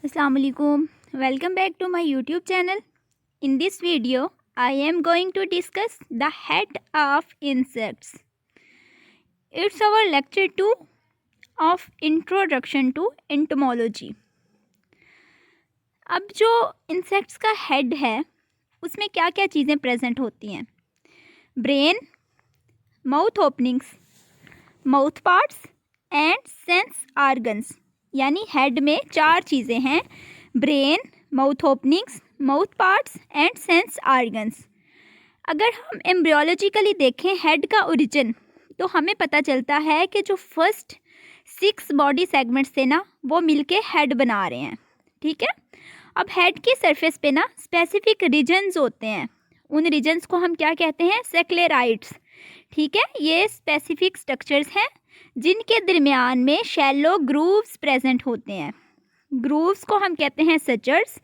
Assalamu alaikum. Welcome back to my YouTube channel. In this video, I am going to discuss the head of insects. It's our lecture 2 of Introduction to Entomology. अब जो insects का head है उसमें क्या क्या चीज़ें present होती हैं? Brain, mouth openings, mouth parts and sense organs. यानी हेड में 4 चीज़ें हैं: brain, mouth openings, mouth parts and sense organs. अगर हम एम्ब्रियोलॉजिकली देखें हेड का ओरिजिन, तो हमें पता चलता है कि जो फर्स्ट 6 बॉडी सेगमेंट्स थे ना, वो मिलके हेड बना रहे हैं। ठीक है। अब हेड की सरफेस पे ना स्पेसिफिक रीजन्स होते हैं। उन रीजन्स को हम क्या कहते हैं? सेक्लेराइट्स। ठीक है। ये स्पेसिफिक स्ट्रक्चर्स हैं जिनके दरमियान में शैलो ग्रूव्स प्रेजेंट होते हैं। ग्रूव्स को हम कहते हैं सचर्स,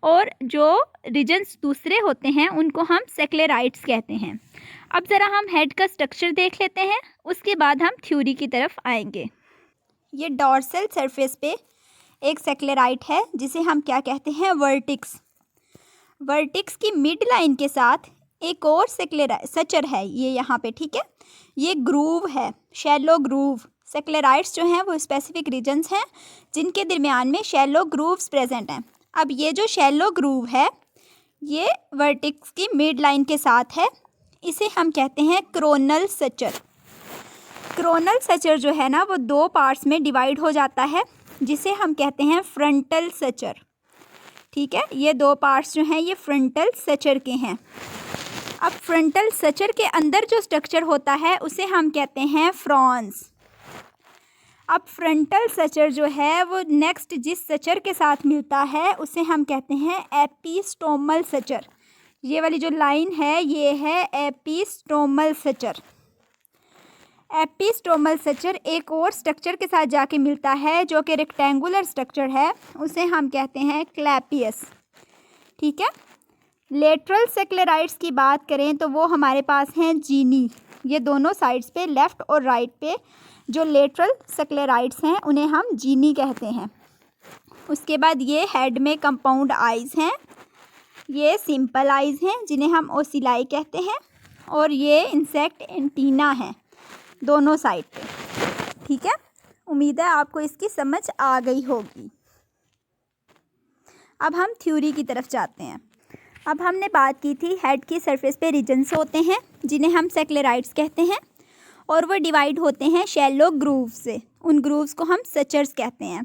और जो रीजन्स दूसरे होते हैं उनको हम सेक्लेराइट्स कहते हैं। अब ज़रा हम हेड का स्ट्रक्चर देख लेते हैं, उसके बाद हम थ्योरी की तरफ आएंगे। ये डॉर्सल सरफेस पे एक सेक्लेराइट है जिसे हम क्या कहते हैं? वर्टिक्स। वर्टिक्स की मिड लाइन के साथ एक और सचर है ये यहाँ पे। ठीक है। ये ग्रूव है, शैलो ग्रूव। सेक्लेराइट्स जो हैं वो स्पेसिफिक रीजन्स हैं जिनके दरमियान में शैलो ग्रूव्स प्रेजेंट हैं। अब ये जो शैलो ग्रूव है ये वर्टिक्स की मिड लाइन के साथ है। इसे हम कहते हैं क्रोनल सचर। क्रोनल सचर जो है ना वो 2 पार्ट्स में डिवाइड हो जाता है, जिसे हम कहते हैं फ्रंटल सचर। ठीक है। ये 2 पार्ट्स जो हैं ये फ्रंटल सचर के हैं। अब फ्रंटल सचर के अंदर जो स्ट्रक्चर होता है उसे हम कहते हैं फ्रॉन्स। अब फ्रंटल सचर जो है वो नेक्स्ट जिस सचर के साथ मिलता है उसे हम कहते हैं एपिस्टोमल सचर। ये वाली जो लाइन है ये है एपिस्टोमल सचर। एपिस्टोमल सचर एक और स्ट्रक्चर के साथ जाके मिलता है जो कि रेक्टेंगुलर स्ट्रक्चर है, उसे हम कहते हैं क्लैपियस। ठीक है। लेटरल सेक्लेराइट्स की बात करें तो वो हमारे पास हैं जीनी। ये दोनों साइड्स पे लेफ़्ट और राइट पे जो लेटरल सेक्लेराइट्स हैं उन्हें हम जीनी कहते हैं। उसके बाद ये हेड में कंपाउंड आइज़ हैं, ये सिंपल आइज़ हैं जिन्हें हम ओसिलाई कहते हैं, और ये इंसेक्ट एंटीना हैं दोनों साइड पे। ठीक है। उम्मीद है आपको इसकी समझ आ गई होगी। अब हम थ्योरी की तरफ जाते हैं। अब हमने बात की थी हेड की सरफेस पे रीजन्स होते हैं जिन्हें हम सेक्लेराइट्स कहते हैं, और वो डिवाइड होते हैं शैलो ग्रूव से। उन ग्रूव्स को हम सचर्स कहते हैं।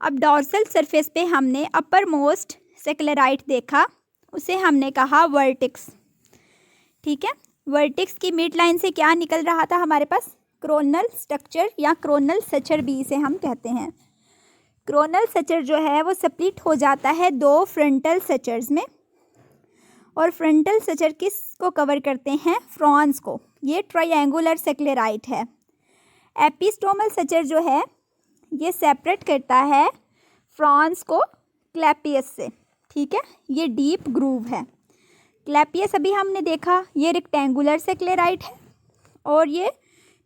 अब डॉर्सल सरफेस पे हमने अपर मोस्ट सेक्लेराइट देखा, उसे हमने कहा वर्टिक्स। ठीक है। वर्टिक्स की मिड लाइन से क्या निकल रहा था हमारे पास? क्रोनल स्ट्रक्चर या क्रोनल सचर भी इसे हम कहते हैं। क्रोनल सचर जो है वो स्प्लिट हो जाता है 2 फ्रंटल सचर्स में, और फ्रंटल सचर किस को कवर करते हैं? फ्रॉन्स को। ये ट्रायंगुलर सेक्लेराइट है। एपिस्टोमल सचर जो है ये सेपरेट करता है फ्रॉन्स को क्लैपियस से। ठीक है। ये डीप ग्रूव है। क्लैपियस अभी हमने देखा, ये रेक्टेंगुलर सेक्लेराइट है और ये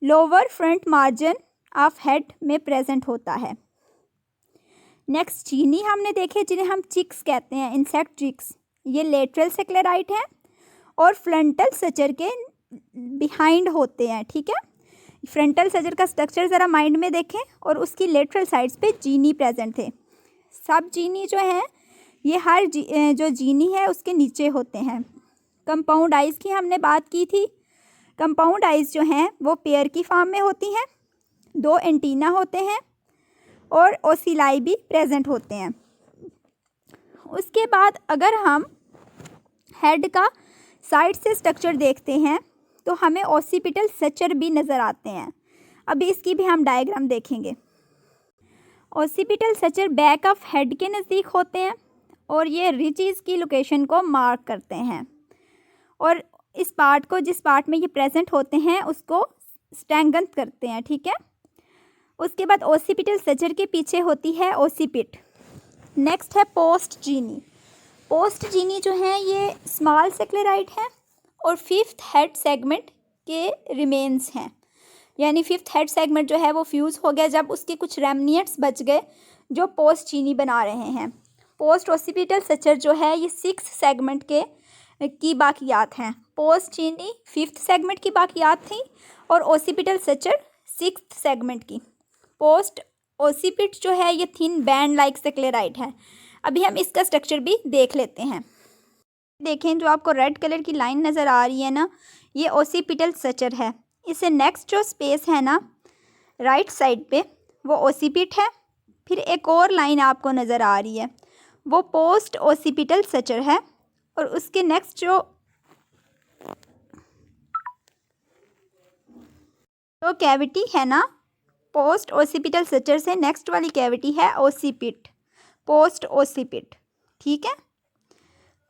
lower front margin of head में प्रेजेंट होता है। नेक्स्ट चीनी हमने देखे जिन्हें हम चिक्स कहते हैं, इंसेक्ट चिक्स। ये लेटरल सेक्लेराइट है और फ्रंटल सचर के बिहाइंड होते हैं। ठीक है। फ्रंटल सचर का स्ट्रक्चर ज़रा माइंड में देखें, और उसकी लेटरल साइड्स पे जीनी प्रेजेंट थे। सब जीनी जो है ये हर जो जीनी है उसके नीचे होते हैं। कंपाउंड आइज़ की हमने बात की थी। कंपाउंड आइज़ जो हैं वो पेयर की फॉर्म में होती हैं, 2 एंटीना होते हैं और ओसिलाई भी प्रेजेंट होते हैं। उसके बाद अगर हम हेड का साइड से स्ट्रक्चर देखते हैं तो हमें ओसिपिटल सचर भी नज़र आते हैं। अभी इसकी भी हम डायग्राम देखेंगे। Occipital Sachar back of head के नज़दीक होते हैं और ये रिचेस की लोकेशन को मार्क करते हैं, और इस पार्ट को, जिस पार्ट में ये प्रेजेंट होते हैं, उसको स्ट्रेंगन करते हैं। ठीक है। उसके बाद ओसिपिटल सचर के पीछे होती है ओसिपिट। नेक्स्ट है पोस्ट जीनी। पोस्ट जीनी जो है ये स्मॉल सेक्लेराइट है और 5th हेड सेगमेंट के रिमेन्स हैं। यानी 5th हेड सेगमेंट जो है वो फ्यूज़ हो गया जब उसके कुछ रेमनिएंट्स बच गए जो पोस्ट चीनी बना रहे हैं। पोस्ट ओसिपिटल सचर जो है ये 6 सेगमेंट की बाकियात हैं। पोस्ट चीनी 5th सेगमेंट की बाकियात थी और ओसिपिटल सचर 6th सेगमेंट की। पोस्ट ओसिपिट जो है ये थिन बैंड लाइक सेक्लेराइड है। अभी हम इसका स्ट्रक्चर भी देख लेते हैं। देखें, जो आपको रेड कलर की लाइन नज़र आ रही है ना, ये ओसिपिटल सचर है। इससे नेक्स्ट जो स्पेस है ना राइट साइड पे, वो ओसिपिट है। फिर एक और लाइन आपको नज़र आ रही है, वो पोस्ट ओसिपिटल सचर है। और उसके नेक्स्ट जो कैविटी है ना पोस्ट ओसिपिटल सचर से नेक्स्ट वाली कैविटी है ओसिपिट, पोस्ट ओसिपिट। ठीक है,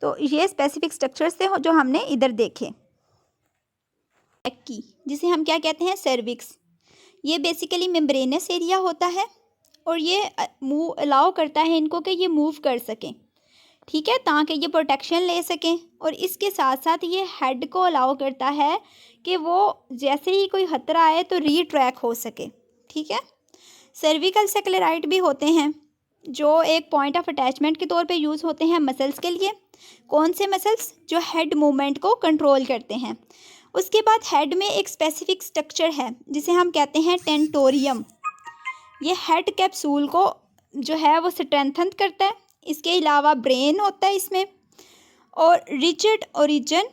तो ये स्पेसिफिक स्ट्रक्चर्स थे जो हमने इधर देखे। की जिसे हम क्या कहते हैं, सर्विक्स। ये बेसिकली मेम्ब्रेनस एरिया होता है और ये मूव अलाउ करता है इनको कि ये मूव कर सकें। ठीक है, ताकि ये प्रोटेक्शन ले सकें। और इसके साथ साथ ये हेड को अलाउ करता है कि वो जैसे ही कोई खतरा आए तो रीट्रैक हो सके। ठीक है, सर्विकल सेक्लेराइड भी होते हैं जो एक पॉइंट ऑफ अटैचमेंट के तौर पे यूज़ होते हैं मसल्स के लिए। कौन से मसल्स? जो हेड मूवमेंट को कंट्रोल करते हैं। उसके बाद हेड में एक स्पेसिफिक स्ट्रक्चर है जिसे हम कहते हैं टेंटोरियम। ये हेड कैप्सूल को जो है वो स्ट्रेंथन करता है। इसके अलावा ब्रेन होता है इसमें, और rigid origin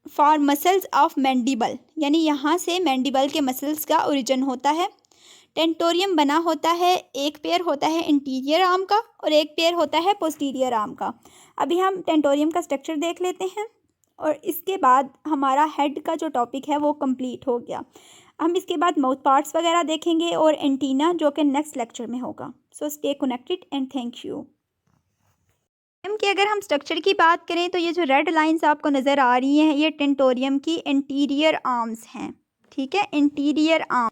for muscles of mandible, यानी यहाँ से मैंडिबल के मसल्स का ओरिजिन होता है। टेंटोरियम बना होता है, एक पेयर होता है इंटीरियर आर्म का और एक पेयर होता है पोस्टीरियर आर्म का। अभी हम टेंटोरियम का स्ट्रक्चर देख लेते हैं और इसके बाद हमारा हेड का जो टॉपिक है वो कंप्लीट हो गया। हम इसके बाद माउथ पार्ट्स वगैरह देखेंगे और एंटीना, जो कि नेक्स्ट लेक्चर में होगा। So stay connected and thank you. कि अगर हम स्ट्रक्चर की बात करें तो ये जो रेड लाइंस आपको नज़र आ रही हैं ये टेंटोरियम की इंटीरियर आर्म्स हैं। ठीक है, इंटीरियर आर्म।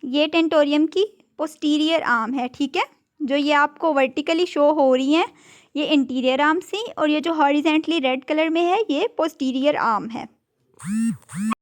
ये टेंटोरियम की पोस्टीरियर आर्म है। ठीक है, जो ये आपको वर्टिकली शो हो रही हैं ये इंटीरियर आर्म थी और ये जो हॉरिजेंटली रेड कलर में है ये पोस्टीरियर आर्म है।